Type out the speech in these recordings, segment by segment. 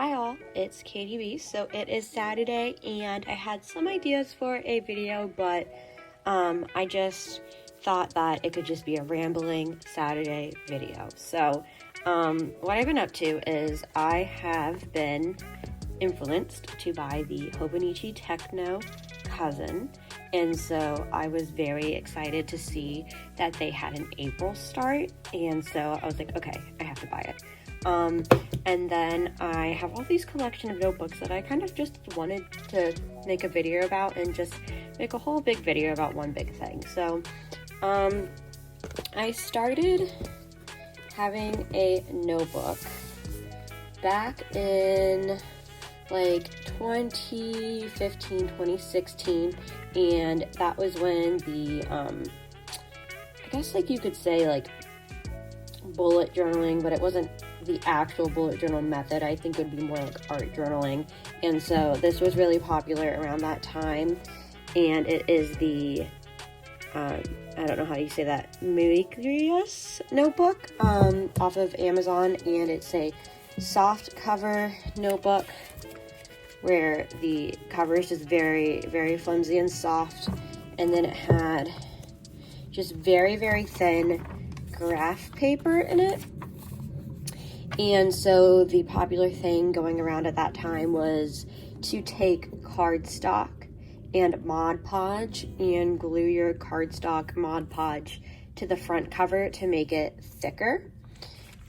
Hi all, it's Katie B. So it is Saturday and I had some ideas for a video, but I just thought that it could just be a rambling Saturday video. So what I've been up to is I have been influenced to buy the Hobonichi Techno Cousin, and so I was very excited to see that they had an April start, and so I was like, okay, I have to buy it. And then I have all these collection of notebooks that I kind of just wanted to make a video about and just make a whole big video about one big thing. So I started having a notebook back in like 2015, 2016, and that was when the I guess like you could say like bullet journaling, but it wasn't the actual bullet journal method. I think it would be more like art journaling, and so this was really popular around that time, and it is the I don't know how you say that, Muikrius notebook off of Amazon, and it's a soft cover notebook where the cover is just very, very flimsy and soft, and then it had just very, very thin graph paper in it. And so the popular thing going around at that time was to take cardstock and Mod Podge and glue your cardstock Mod Podge to the front cover to make it thicker.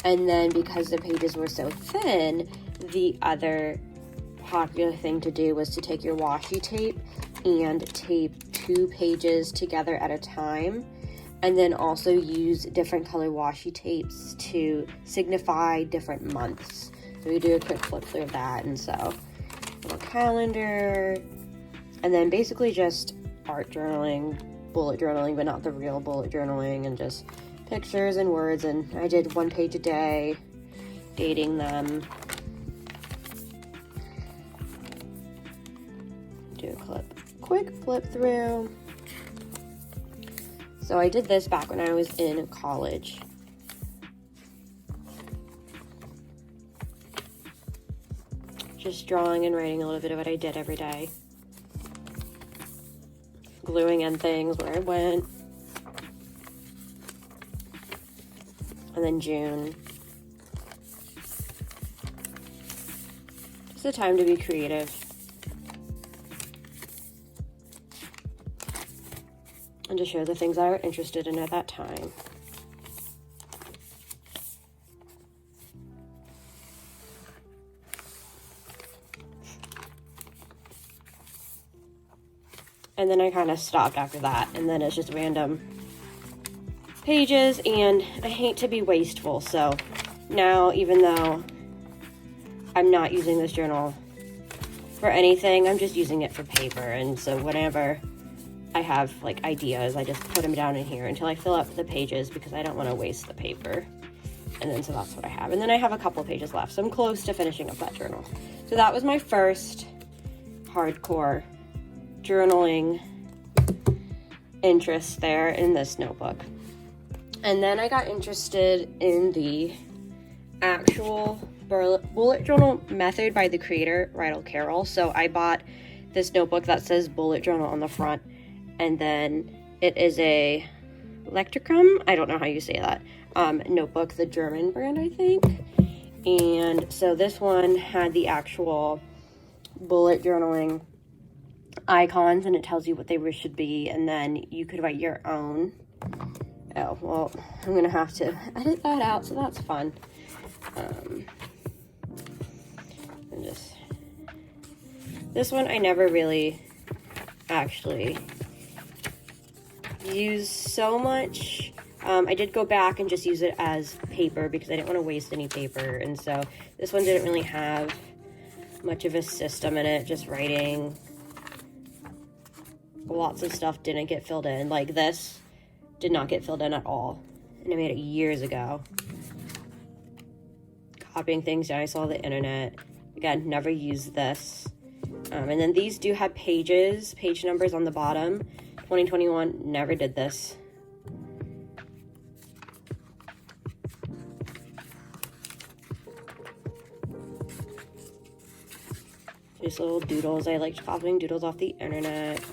And then because the pages were so thin, the other popular thing to do was to take your washi tape and tape 2 pages together at a time, and then also use different color washi tapes to signify different months. So we do a quick flip through of that, and so a little calendar, and then basically just art journaling, bullet journaling, but not the real bullet journaling, and just pictures and words. And I did 1 page a day, dating them. Do a quick flip through. So I did this back when I was in college. Just drawing and writing a little bit of what I did every day. Gluing in things where I went. And then June. It's a time to be creative. And to share the things I were interested in at that time. And then I kind of stopped after that, and then it's just random pages, and I hate to be wasteful, so now even though I'm not using this journal for anything, I'm just using it for paper, and so whenever I have like ideas, I just put them down in here until I fill up the pages because I don't want to waste the paper. And then so that's what I have. And then I have a couple pages left, so I'm close to finishing up that journal. So that was my first hardcore journaling interest there in this notebook. And then I got interested in the actual bullet journal method by the creator, Rydell Carroll. So I bought this notebook that says bullet journal on the front. And then it is a Lectricum, I don't know how you say that, notebook, the German brand, I think. And so this one had the actual bullet journaling icons, and it tells you what they should be, and then you could write your own. Oh, well, I'm gonna have to edit that out, so that's fun. And just, this one I never really actually use so much. I did go back and just use it as paper because I didn't want to waste any paper, and so this one didn't really have much of a system in it, just writing. Lots of stuff didn't get filled in, like this did not get filled in at all, and I made it years ago. Copying things down, I saw the internet. Again, never used this. And then these do have page numbers on the bottom. 2021, never did this. Just little doodles. I liked copying doodles off the internet.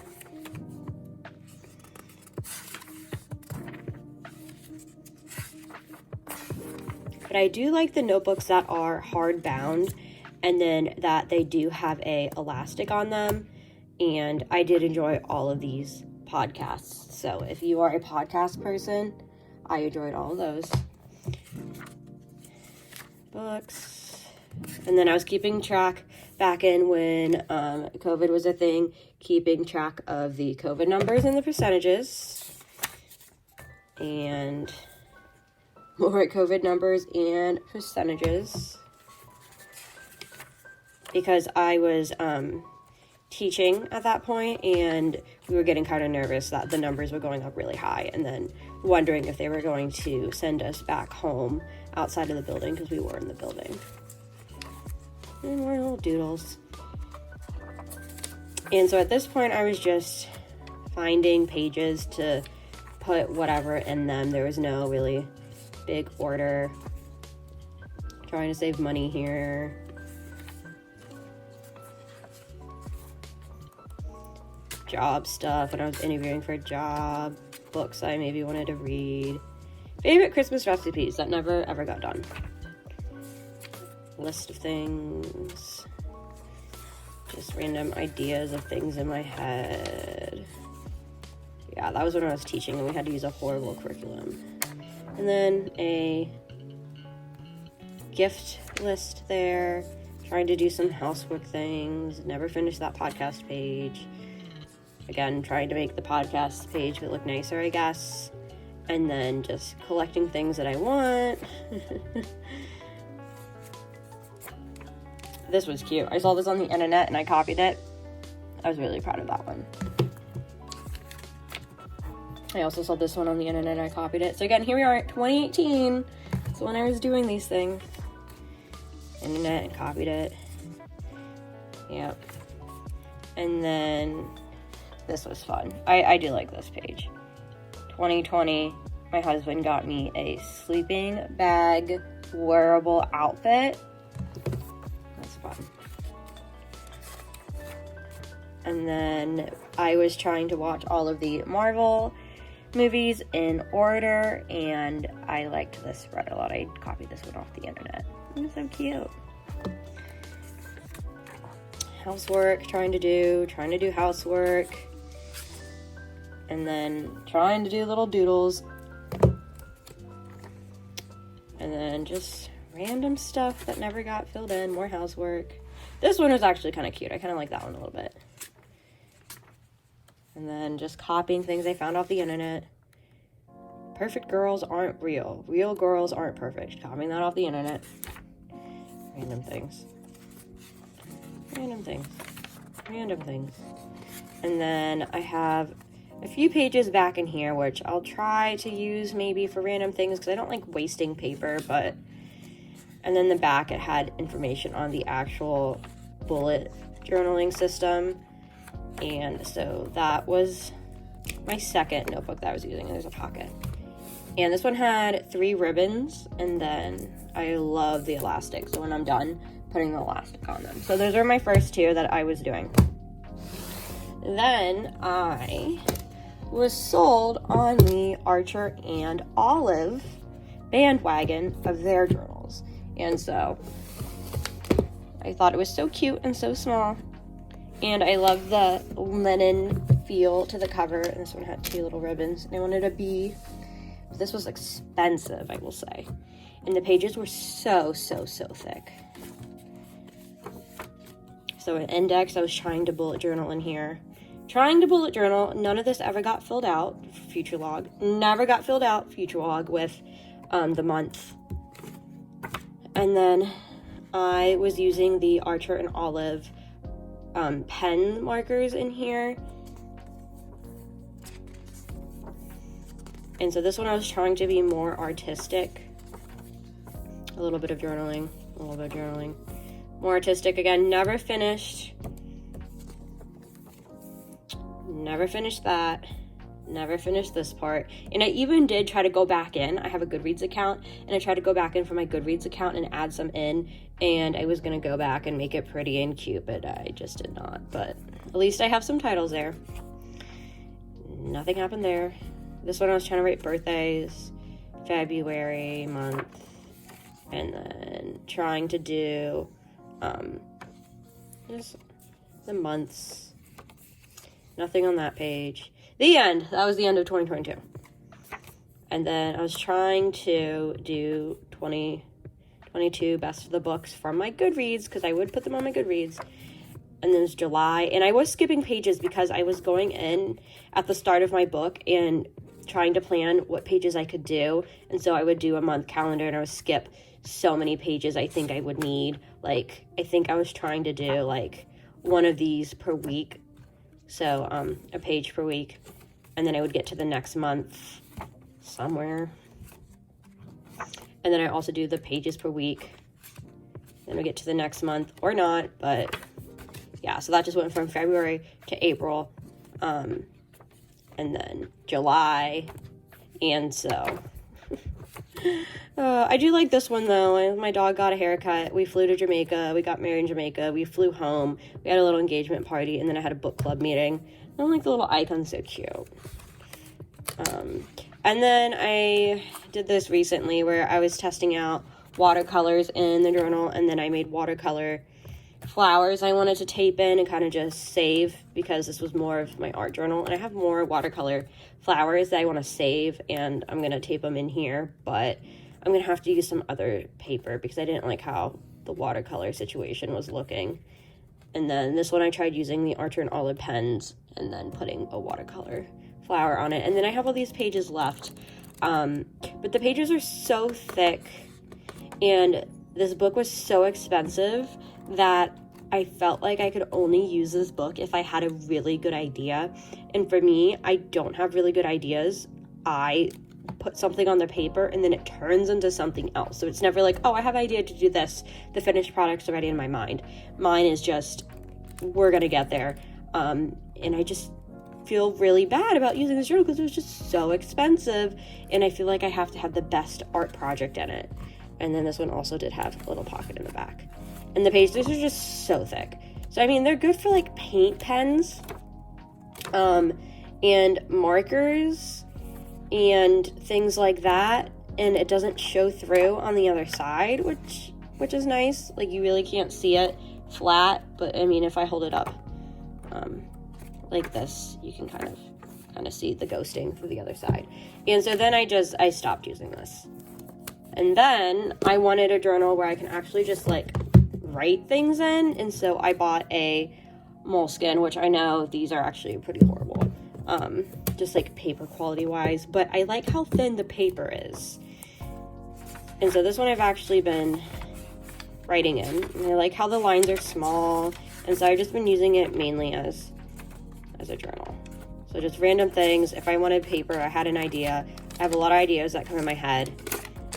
But I do like the notebooks that are hardbound and then that they do have a elastic on them. And I did enjoy all of these podcasts. So if you are a podcast person, I enjoyed all of those. Books. And then I was keeping track back in when COVID was a thing, keeping track of the COVID numbers and the percentages. And more COVID numbers and percentages. Because I was teaching at that point, and we were getting kind of nervous that the numbers were going up really high, and then wondering if they were going to send us back home outside of the building, because we were in the building. And more little doodles. And so at this point, I was just finding pages to put whatever in them. There was no really big order. Trying to save money here. Job stuff when I was interviewing for a job. Books I maybe wanted to read. Favorite Christmas recipes that never ever got done. List of things. Just random ideas of things in my head. Yeah, that was when I was teaching and we had to use a horrible curriculum. And then a gift list there. Trying to do some housework things. Never finished that podcast page. Again, trying to make the podcast page look nicer, I guess. And then just collecting things that I want. This was cute. I saw this on the internet and I copied it. I was really proud of that one. I also saw this one on the internet and I copied it. So again, here we are at 2018. So when I was doing these things. Internet and copied it. Yep. And then this was fun. I do like this page. 2020, my husband got me a sleeping bag wearable outfit. That's fun. And then I was trying to watch all of the Marvel movies in order, and I liked this spread a lot. I copied this one off the internet. It was so cute. Housework, trying to do housework. And then trying to do little doodles. And then just random stuff that never got filled in. More housework. This one was actually kind of cute. I kind of like that one a little bit. And then just copying things I found off the internet. Perfect girls aren't real. Real girls aren't perfect. Copying that off the internet. Random things. Random things. Random things. And then I have a few pages back in here, which I'll try to use maybe for random things because I don't like wasting paper, but... And then the back, it had information on the actual bullet journaling system. And so that was my second notebook that I was using. There's a pocket. And this one had 3 ribbons, and then I love the elastic. So when I'm done, putting the elastic on them. So those are my first 2 that I was doing. Then I was sold on the Archer and Olive bandwagon of their journals. And so I thought it was so cute and so small. And I love the linen feel to the cover. And this one had 2 little ribbons. And I wanted a bee. But this was expensive, I will say. And the pages were so thick. So an index, I was trying to bullet journal in here. Trying to bullet journal, none of this ever got filled out. Future log, never got filled out. Future log with the month. And then I was using the Archer and Olive pen markers in here. And so this one I was trying to be more artistic. A little bit of journaling, a little bit of journaling. More artistic again, never finished. Never finished that. never finished this part. And I even did try to go back in. I have a Goodreads account, and I tried to go back in from my Goodreads account and add some in, and I was gonna go back and make it pretty and cute, but I just did not. But at least I have some titles there. Nothing happened there. This one I was trying to write birthdays, February month, and then trying to do just the months. Nothing on that page. The end. That was the end of 2022. And then I was trying to do 2022 best of the books from my Goodreads, because I would put them on my Goodreads. And then it was July, and I was skipping pages because I was going in at the start of my book and trying to plan what pages I could do. And so I would do a month calendar, and I would skip so many pages I think I would need. Like, I think I was trying to do like one of these per week. So a page per week. And then I would get to the next month somewhere. And then I also do the pages per week. Then we get to the next month, or not, but yeah, so that just went from February to April, and then July, and so I do like this one though. My dog got a haircut, we flew to Jamaica, we got married in Jamaica, we flew home, we had a little engagement party, and then I had a book club meeting. I like the little icon's so cute. And then I did this recently where I was testing out watercolors in the journal, and then I made watercolor flowers I wanted to tape in and kind of just save, because this was more of my art journal, and I have more watercolor flowers that I want to save, and I'm going to tape them in here, but I'm going to have to use some other paper because I didn't like how the watercolor situation was looking. And then this one I tried using the Archer and Olive pens and then putting a watercolor flower on it. And then I have all these pages left, but the pages are so thick, and this book was so expensive that I felt like I could only use this book if I had a really good idea. And for me, I don't have really good ideas. I put something on the paper and then it turns into something else. So it's never like, oh, I have an idea to do this. The finished product's already in my mind. Mine is just, we're gonna get there. And I just feel really bad about using this journal because it was just so expensive. And I feel like I have to have the best art project in it. And then this one also did have a little pocket in the back. And the pages are just so thick. So, I mean, they're good for, like, paint pens, and markers, and things like that. And it doesn't show through on the other side, which is nice. Like, you really can't see it flat. But, I mean, if I hold it up, like this, you can kind of see the ghosting through the other side. And so then I stopped using this. And then I wanted a journal where I can actually just, like, write things in, and so I bought a moleskin, which I know these are actually pretty horrible, just like paper quality wise, but I like how thin the paper is. And so this one I've actually been writing in, and I like how the lines are small, and so I've just been using it mainly as a journal. So just random things. If I wanted paper, I had an idea. I have a lot of ideas that come in my head,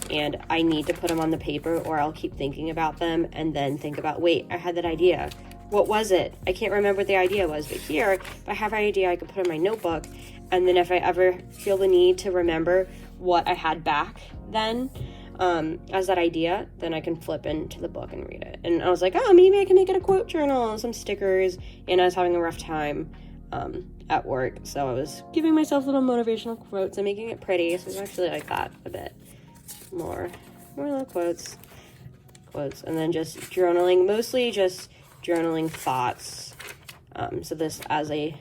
and I need to put them on the paper, or I'll keep thinking about them and then think about, wait, I had that idea. What was it? I can't remember what the idea was, but here, if I have an idea, I can put it in my notebook, and then if I ever feel the need to remember what I had back then as that idea, then I can flip into the book and read it. And I was like, oh, maybe I can make it a quote journal and some stickers, and I was having a rough time at work, so I was giving myself little motivational quotes and making it pretty, so I actually like that a bit. More little quotes, and then just journaling, mostly just journaling thoughts. So this as a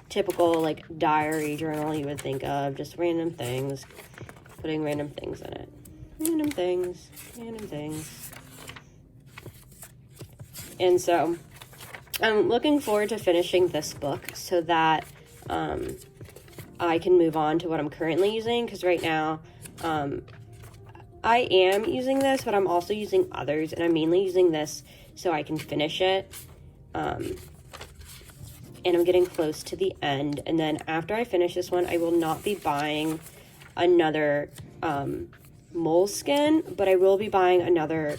typical, like, diary journal you would think of, just random things, putting random things in it. Random things. And so I'm looking forward to finishing this book so that I can move on to what I'm currently using, because right now I am using this, but I'm also using others, and I'm mainly using this so I can finish it, and I'm getting close to the end. And then after I finish this one, I will not be buying another moleskin, but I will be buying another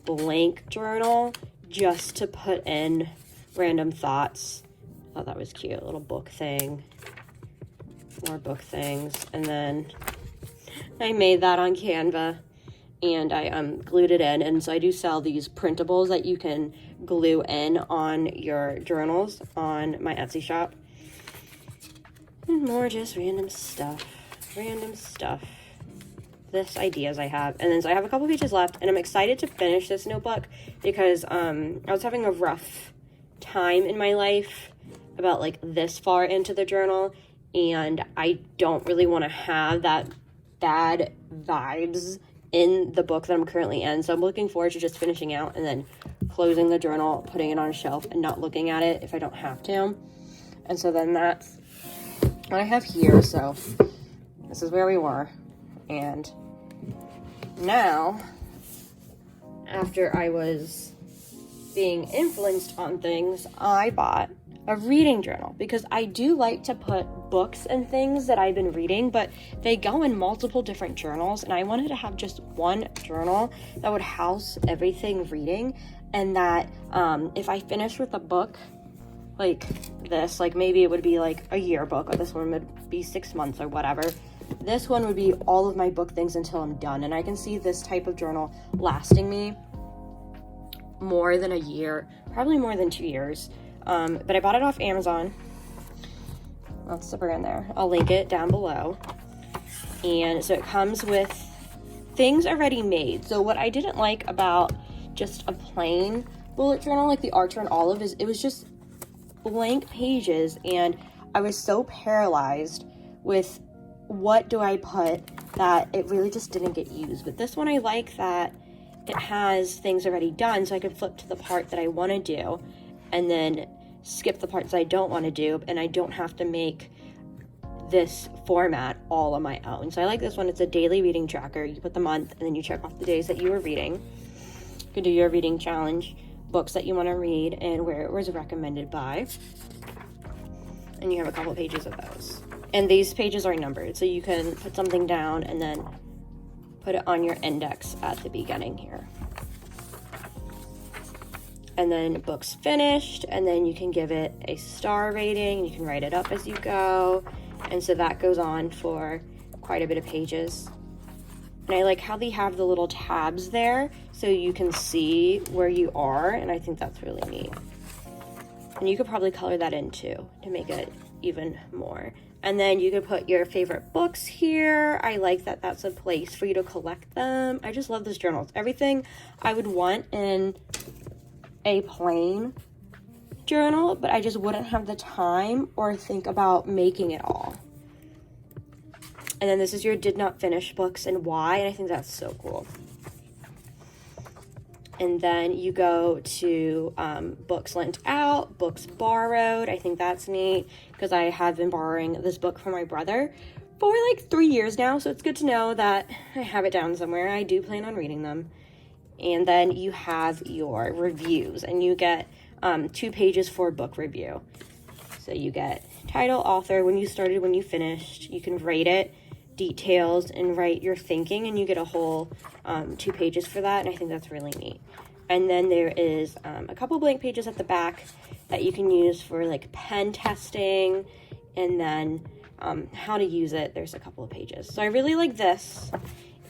blank journal just to put in random thoughts. Oh, that was cute, a little book thing. more book things. And then I made that on Canva, and I glued it in. And so I do sell these printables that you can glue in on your journals on my Etsy shop. And more just random stuff. This ideas I have. And then so I have a couple pages left, and I'm excited to finish this notebook because I was having a rough time in my life about like this far into the journal, and I don't really want to have that bad vibes in the book that I'm currently in. So I'm looking forward to just finishing out and then closing the journal, putting it on a shelf, and not looking at it if I don't have to. And so then that's what I have here. So this is where we were. And now, after I was being influenced on things, I bought a reading journal because I do like to put books and things that I've been reading, but they go in multiple different journals, and I wanted to have just one journal that would house everything reading, and that if I finish with a book like this, like maybe it would be like a yearbook, or this one would be 6 months or whatever. This one would be all of my book things until I'm done, and I can see this type of journal lasting me more than a year, probably more than 2 years. But I bought it off Amazon. That's the brand there. I'll link it down below. And so it comes with things already made. So what I didn't like about just a plain bullet journal like the Archer and Olive is it was just blank pages, and I was so paralyzed with what do I put that it really just didn't get used. But this one, I like that it has things already done, so I can flip to the part that I want to do and then skip the parts I don't want to do, and I don't have to make this format all on my own. So I like this one. It's a daily reading tracker. You put the month and then you check off the days that you were reading. You can do your reading challenge, books that you want to read, and where it was recommended by. And you have a couple pages of those. And these pages are numbered, so you can put something down and then put it on your index at the beginning here. And then books finished, and then you can give it a star rating. You can write it up as you go. And so that goes on for quite a bit of pages. And I like how they have the little tabs there so you can see where you are, and I think that's really neat. And you could probably color that in too to make it even more. And then you could put your favorite books here. I like that that's a place for you to collect them. I just love this journal. It's everything I would want in a plain journal, but I just wouldn't have the time or think about making it all. And then this is your did not finish books and why, and I think that's so cool. And then you go to books lent out, books borrowed. I think that's neat because I have been borrowing this book from my brother for like 3 years now, so it's good to know that I have it down somewhere. I do plan on reading them. And then you have your reviews, and you get 2 pages for book review. So you get title, author, when you started, when you finished. You can rate it, details, and write your thinking, and you get a whole 2 pages for that, and I think that's really neat. And then there is a couple blank pages at the back that you can use for like pen testing, and then how to use it. There's a couple of pages. So I really like this,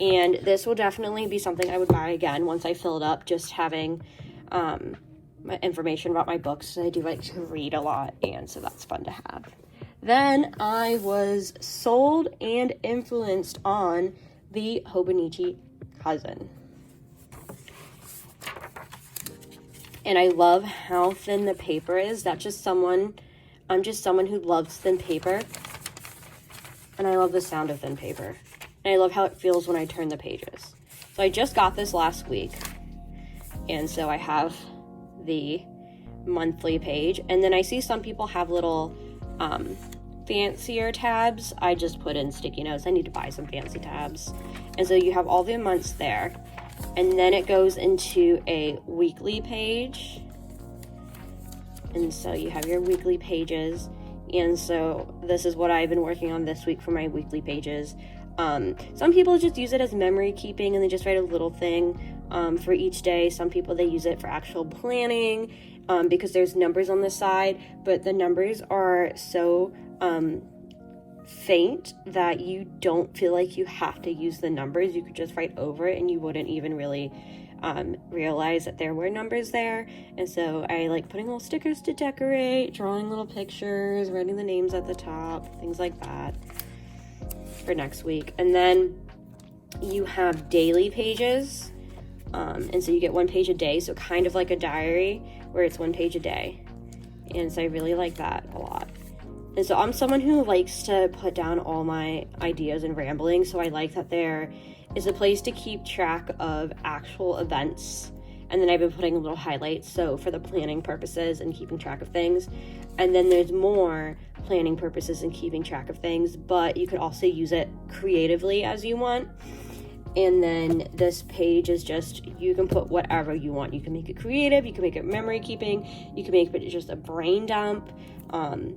and this will definitely be something I would buy again once I fill it up, just having my information about my books. I do like to read a lot, and so that's fun to have. Then I was sold and influenced on the Hobonichi Cousin. And I love how thin the paper is. I'm just someone who loves thin paper. And I love the sound of thin paper. And I love how it feels when I turn the pages. So I just got this last week. And so I have the monthly page. And then I see some people have little fancier tabs. I just put in sticky notes. I need to buy some fancy tabs. And so you have all the months there. And then it goes into a weekly page. And so you have your weekly pages. And so this is what I've been working on this week for my weekly pages. Some people just use it as memory keeping, and they just write a little thing for each day. Some people, they use it for actual planning because there's numbers on the side, but the numbers are so faint that you don't feel like you have to use the numbers. You could just write over it and you wouldn't even really realize that there were numbers there. And so I like putting little stickers to decorate, drawing little pictures, writing the names at the top, things like that for next week. And then you have daily pages, and so you get 1 page a day, so kind of like a diary where it's 1 page a day. And so I really like that a lot. And so I'm someone who likes to put down all my ideas and rambling, so I like that there is a place to keep track of actual events. And then I've been putting little highlights, so for the planning purposes and keeping track of things. And then there's more planning purposes and keeping track of things, but you could also use it creatively as you want. And then this page is just, you can put whatever you want. You can make it creative, you can make it memory keeping, you can make it just a brain dump,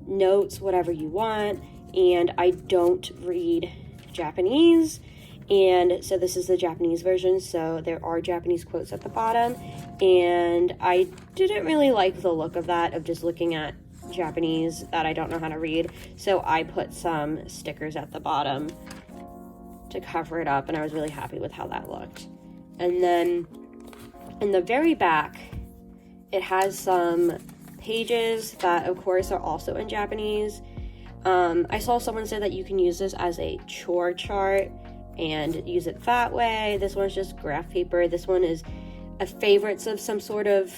notes, whatever you want. And I don't read Japanese, and so this is the Japanese version, so there are Japanese quotes at the bottom, and I didn't really like the look of that, of just looking at Japanese that I don't know how to read, so I put some stickers at the bottom to cover it up, and I was really happy with how that looked. And then in the very back, it has some pages that of course are also in Japanese. I saw someone say that you can use this as a chore chart and use it that way. This one's just graph paper. This one is a favorites of some sort of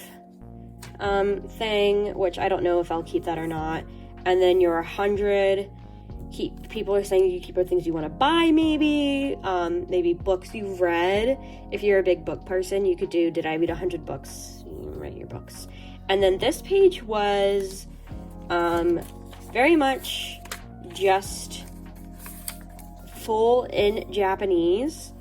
thing, which I don't know if I'll keep that or not. And then your 100, people are saying you keep things you want to buy, maybe books you've read. If you're a big book person, you could do, did I read 100 books? You write your books. And then this page was very much just full in Japanese,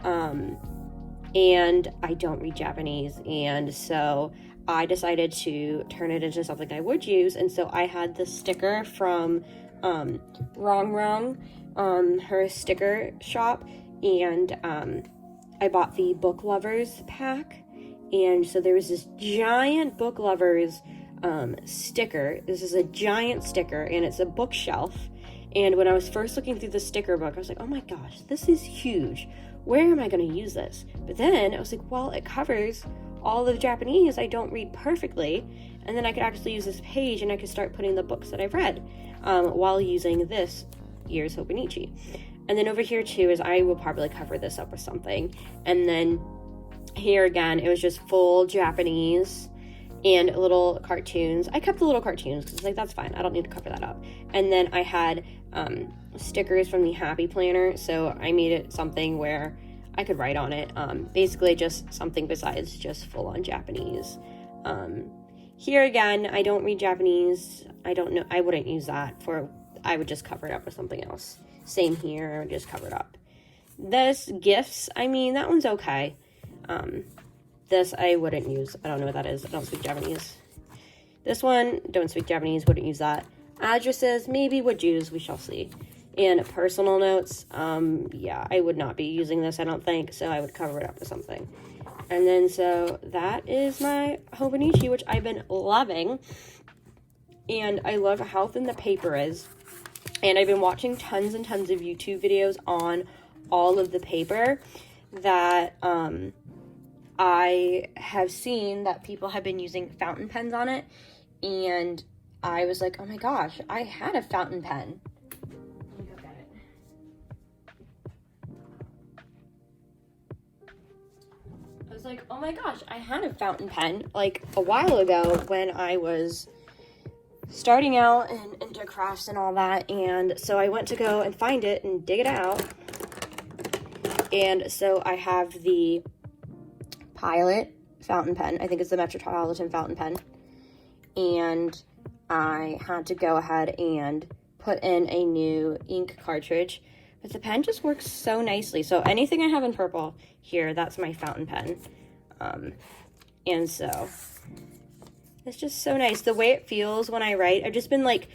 and I don't read Japanese, and so I decided to turn it into something I would use. And so I had the sticker from Wrong, her sticker shop, and I bought the Book Lovers pack, and so there was this giant Book Lovers sticker. This is a giant sticker, and it's a bookshelf. And when I was first looking through the sticker book, I was like, oh my gosh, this is huge. Where am I going to use this? But then I was like, well, it covers all of Japanese I don't read perfectly. And then I could actually use this page and I could start putting the books that I've read while using this year's Hobonichi. And then over here too is I will probably cover this up with something. And then here again, it was just full Japanese and little cartoons. I kept the little cartoons because it's like, that's fine. I don't need to cover that up. And then I had stickers from the Happy Planner. So I made it something where I could write on it. Basically just something besides just full on Japanese. Here again, I don't read Japanese. I don't know. I wouldn't use that for, I would just cover it up with something else. Same here. I would just cover it up. This gifts, I mean, that one's okay. This I wouldn't use. I don't know what that is. I don't speak Japanese. This one, don't speak Japanese, wouldn't use that. Addresses, maybe would use, we shall see. And personal notes, yeah, I would not be using this, I don't think, so I would cover it up with something. And then, so that is my Hobonichi, which I've been loving. And I love how thin the paper is. And I've been watching tons and tons of YouTube videos on all of the paper that, I have seen that people have been using fountain pens on it, and I was like, oh my gosh, I had a fountain pen. Let me go get it. I was like, oh my gosh, I had a fountain pen like a while ago when I was starting out and into crafts and all that, and so I went to go and find it and dig it out. And so I have the Pilot fountain pen. I think it's the Metropolitan fountain pen. And I had to go ahead and put in a new ink cartridge. But the pen just works so nicely. So anything I have in purple here, that's my fountain pen. And so it's just so nice. The way it feels when I write, I've just been like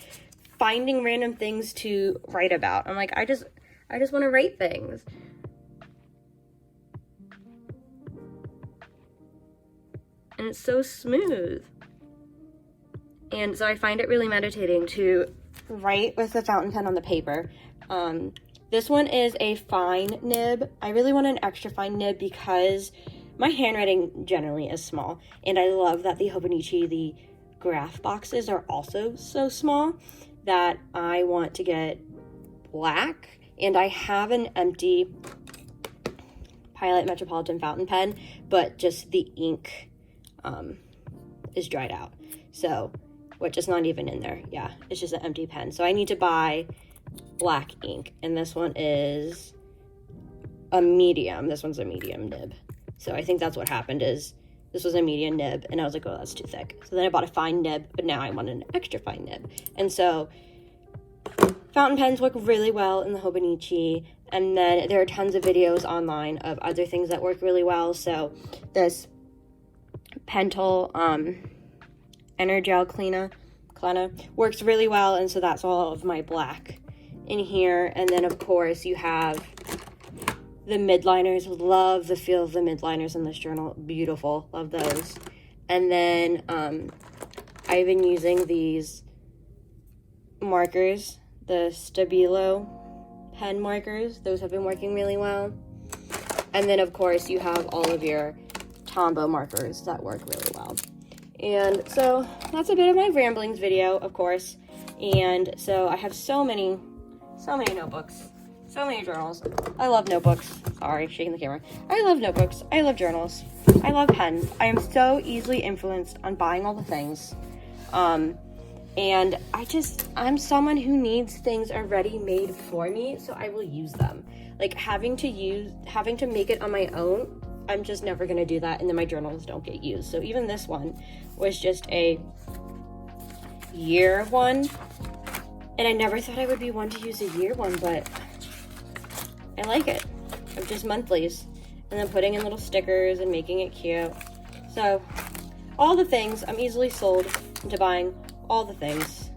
finding random things to write about. I'm like, I just want to write things. And it's so smooth. And so I find it really meditating to write with the fountain pen on the paper. This one is a fine nib. I really want an extra fine nib because my handwriting generally is small, and I love that the Hobonichi, the graph boxes are also so small that I want to get black, and I have an empty Pilot Metropolitan fountain pen, but just the ink is dried out. So, which is not even in there. Yeah, it's just an empty pen. So I need to buy black ink, and this one is a medium. This one's a medium nib. So I think that's what happened is this was a medium nib, and I was like, oh, that's too thick. So then I bought a fine nib, but now I want an extra fine nib. And so fountain pens work really well in the Hobonichi, and then there are tons of videos online of other things that work really well. So this Pentel Energel Cleaner works really well, and so that's all of my black in here. And then of course you have the midliners. Love the feel of the midliners in this journal. Beautiful. Love those. And then I've been using these markers, the Stabilo pen markers. Those have been working really well. And then of course you have all of your Tombow markers that work really well. And so that's a bit of my ramblings video, of course. And so I have so many notebooks, so many journals. I love notebooks. Sorry, shaking the camera. I love notebooks. I love journals. I love pens. I am so easily influenced on buying all the things. And I'm someone who needs things already made for me, so I will use them. Like having to make it on my own, I'm just never gonna do that, and then my journals don't get used. So even this one was just a year one, and I never thought I would be one to use a year one, but I like it. Of just monthlies, and then putting in little stickers and making it cute. So all the things, I'm easily sold into buying all the things.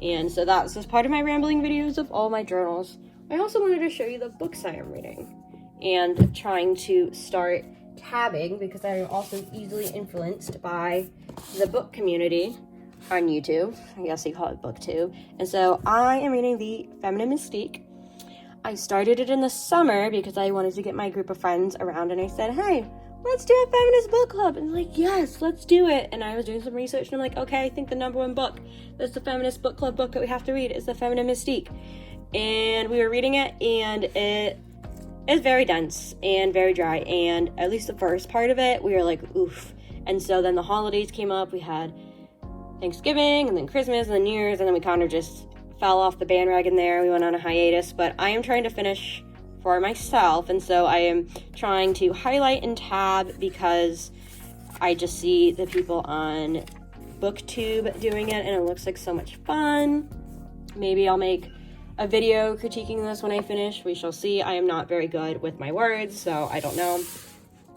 And so that's just part of my rambling videos of all my journals. I also wanted to show you the books I am reading and trying to start tabbing, because I am also easily influenced by the book community on YouTube. I guess you call it BookTube. And so I am reading The Feminine Mystique. I started it in the summer because I wanted to get my group of friends around, and I said, hey, let's do a feminist book club. And they're like, yes, let's do it. And I was doing some research, and I'm like, okay, I think the #1 book that's the feminist book club book that we have to read is The Feminine Mystique. And we were reading it, and it is very dense and very dry, and at least the first part of it, we were like, oof. And so then the holidays came up. We had Thanksgiving, and then Christmas, and then New Year's, and then we kind of just fell off the bandwagon there. We went on a hiatus, but I am trying to finish for myself, and so I am trying to highlight and tab because I just see the people on BookTube doing it, and it looks like so much fun. Maybe I'll make a video critiquing this when I finish. We shall see. I am not very good with my words, so I don't know.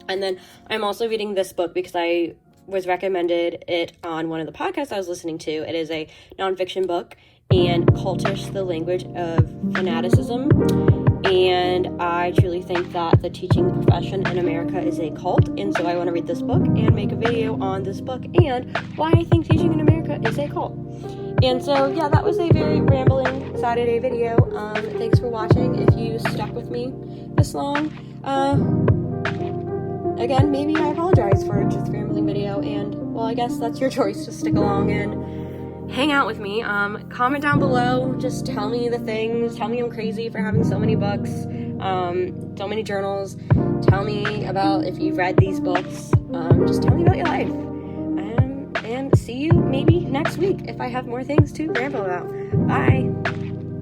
And then I'm also reading this book because I was recommended it on one of the podcasts I was listening to. It is a nonfiction book, and Cultish, the Language of Fanaticism. And I truly think that the teaching profession in America is a cult, and so I want to read this book and make a video on this book and why I think teaching in America is a cult. And so, yeah, that was a very rambling Saturday video. Thanks for watching. If you stuck with me this long, again, maybe I apologize for just a rambling video, and, well, I guess that's your choice to stick along and hang out with me. Comment down below, just tell me the things, tell me I'm crazy for having so many books, so many journals, tell me about if you've read these books, just tell me about your life, and see you maybe next week if I have more things to ramble about. Bye!